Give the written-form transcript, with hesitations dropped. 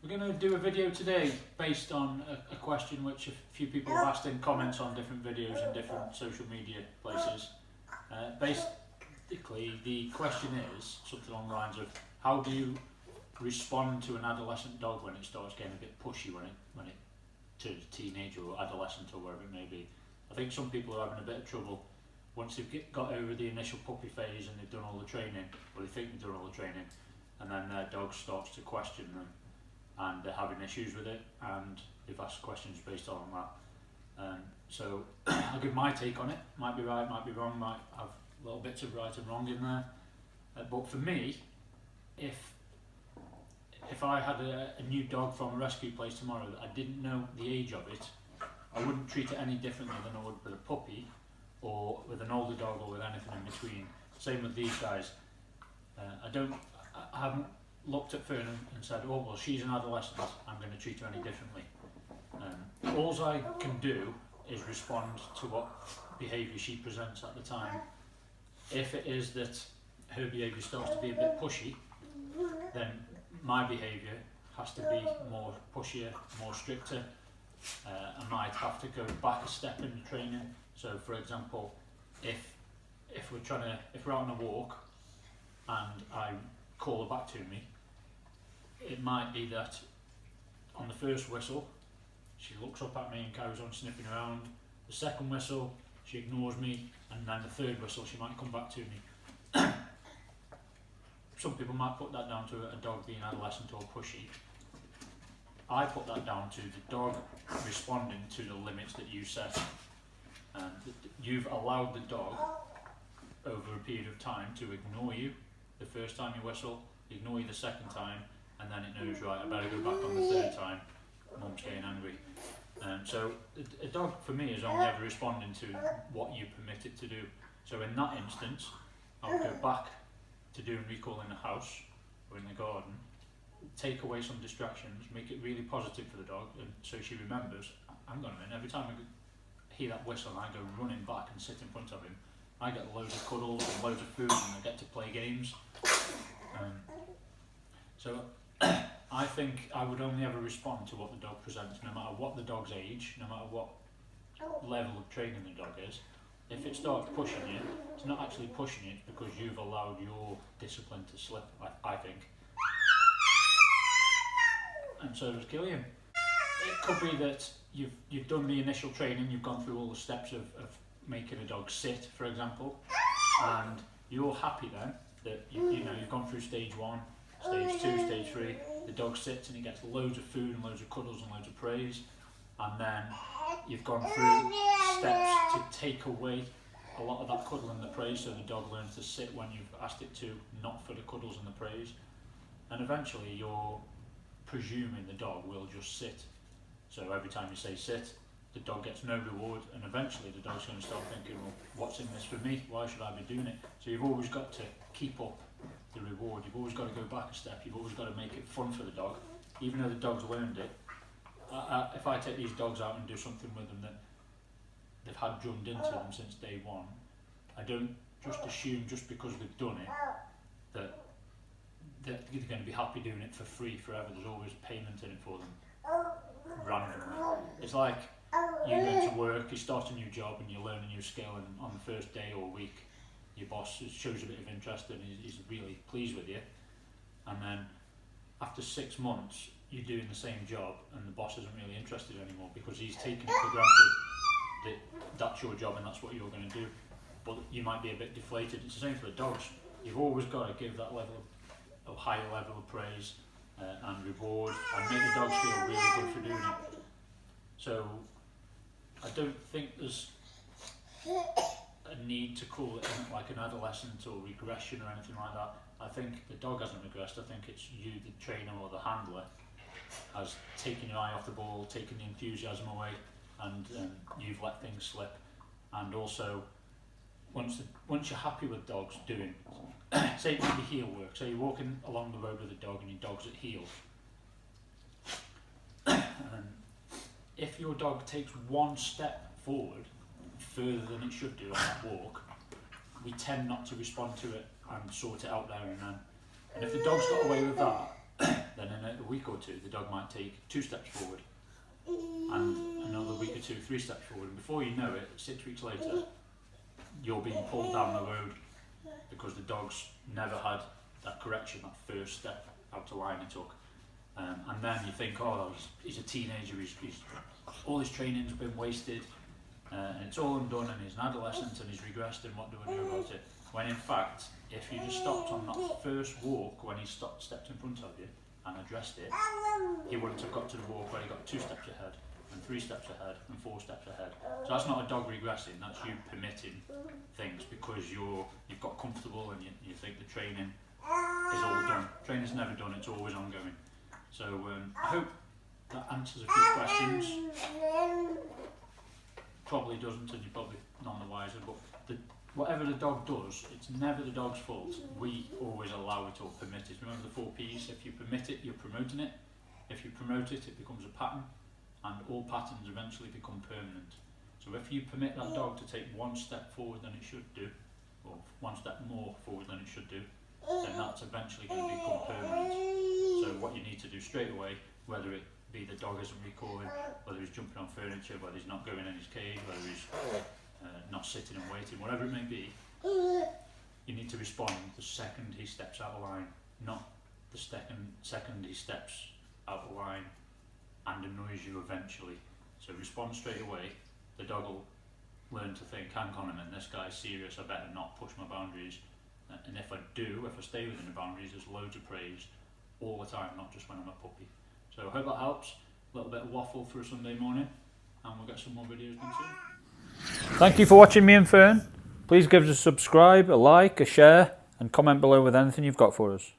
We're going to do a video today based on a question which a few people have asked in comments on different videos in different social media places. Basically, the question is something along the lines of, how do you respond to an adolescent dog when it starts getting a bit pushy, when it turns teenager or adolescent or wherever it may be? I think some people are having a bit of trouble once they've got over the initial puppy phase and they've done all the training, or they think they've done all the training, and then their dog starts to question them and they're having issues with it, and they've asked questions based on that. So I'll give my take on it. Might be right, might be wrong, might have little bits of right and wrong in there. But for me, if I had a new dog from a rescue place tomorrow that I didn't know the age of it, I wouldn't treat it any differently than I would with a puppy, or with an older dog, or with anything in between. Same with these guys. I haven't looked at Fern and said, oh well, she's an adolescent, I'm going to treat her any differently. All I can do is respond to what behaviour she presents at the time. If it is that her behaviour starts to be a bit pushy, then my behaviour has to be more pushier, more stricter. I might have to go back a step in the training. So for example, if we're out on a walk and I call her back to me, it might be that on the first whistle she looks up at me and carries on sniffing around. The second whistle she ignores me, and then the third whistle she might come back to me. Some people might put that down to a dog being adolescent or pushy. I put that down to the dog responding to the limits that you set. You've allowed the dog over a period of time to ignore you the first time you whistle, ignore you the second time, and then it knows, right, I better go back on the third time, mum's getting angry. So a dog for me is only ever responding to what you permit it to do. So in that instance, I'll go back to doing recall in the house or in the garden, take away some distractions, make it really positive for the dog, and so she remembers, hang on a minute, every time I hear that whistle and I go running back and sit in front of him, I get loads of cuddles and loads of food and I get to play games. So I think I would only ever respond to what the dog presents, no matter what the dog's age, no matter what level of training the dog is. If it starts pushing you, it's not actually pushing you, it's because you've allowed your discipline to slip, I think. And so does Killian. It could be that you've done the initial training, you've gone through all the steps of making a dog sit, for example, and you're happy then that you've gone through stage 1, stage 2, stage 3, the dog sits and he gets loads of food and loads of cuddles and loads of praise, and then you've gone through steps to take away a lot of that cuddle and the praise, so the dog learns to sit when you've asked it to, not for the cuddles and the praise, and eventually you're presuming the dog will just sit. So every time you say sit, the dog gets no reward, and eventually the dog's going to start thinking, well, what's in this for me? Why should I be doing it? So you've always got to keep up the reward, you've always got to go back a step, you've always got to make it fun for the dog, even though the dog's learned it. If I take these dogs out and do something with them that they've had drummed into them since day 1, I don't just assume just because they've done it that they're going to be happy doing it for free forever. There's always payment in it for them, randomly. It's like you go to work, you start a new job and you learn a new skill, and on the first day or week your boss shows a bit of interest and he's really pleased with you, and then after 6 months you're doing the same job and the boss isn't really interested anymore because he's taken it for granted that that's your job and that's what you're going to do, but you might be a bit deflated. It's the same for the dogs. You've always got to give that level of higher level of praise and reward, and make the dogs feel really good for doing it. So I don't think there's a need to call it like an adolescent or regression or anything like that. I think the dog hasn't regressed. I think it's you, the trainer or the handler, has taken your eye off the ball, taken the enthusiasm away, and you've let things slip. And also, once you're happy with dogs doing, say it might be heel work, so you're walking along the road with a dog and your dog's at heel. If your dog takes one step forward, further than it should do on that walk, we tend not to respond to it and sort it out there and then. And if the dog's got away with that, then in a week or two the dog might take 2 steps forward, and another week or two 3 steps forward, and before you know it, 6 weeks later you're being pulled down the road because the dog's never had that correction, that first step out of line he took. And then you think, oh, he's a teenager, he's all his training's been wasted, and it's all undone, and he's an adolescent and he's regressed, and what do I do about it? When in fact, if you just stopped on that first walk when he stepped in front of you and addressed it, he wouldn't have got to the walk where he got 2 steps ahead, and 3 steps ahead, and 4 steps ahead. So that's not a dog regressing, that's you permitting things because you've got comfortable and you think the training is all done. Training's never done, it's always ongoing. So I hope that answers a few questions. Probably doesn't, and you're probably none the wiser, but whatever the dog does, it's never the dog's fault. We always allow it or permit it. Remember the 4 P's? If you permit it, you're promoting it. If you promote it, it becomes a pattern, and all patterns eventually become permanent. So if you permit that dog to take 1 step forward than it should do, or 1 step more forward than it should do, then that's eventually going to become permanent. So what you need to do straight away, whether it be the dog isn't recalling, whether he's jumping on furniture, whether he's not going in his cage, whether he's not sitting and waiting, whatever it may be, you need to respond the second he steps out of line, not the second he steps out of line and annoys you eventually. So respond straight away. The dog will learn to think, hang on a minute, this guy's serious, I better not push my boundaries. And if I stay within the boundaries, there's loads of praise all the time, not just when I'm a puppy. So I hope that helps. A little bit of waffle for a Sunday morning, and we'll get some more videos done soon. Thank you for watching me and Fern. Please give us a subscribe, a like, a share, and comment below with anything you've got for us.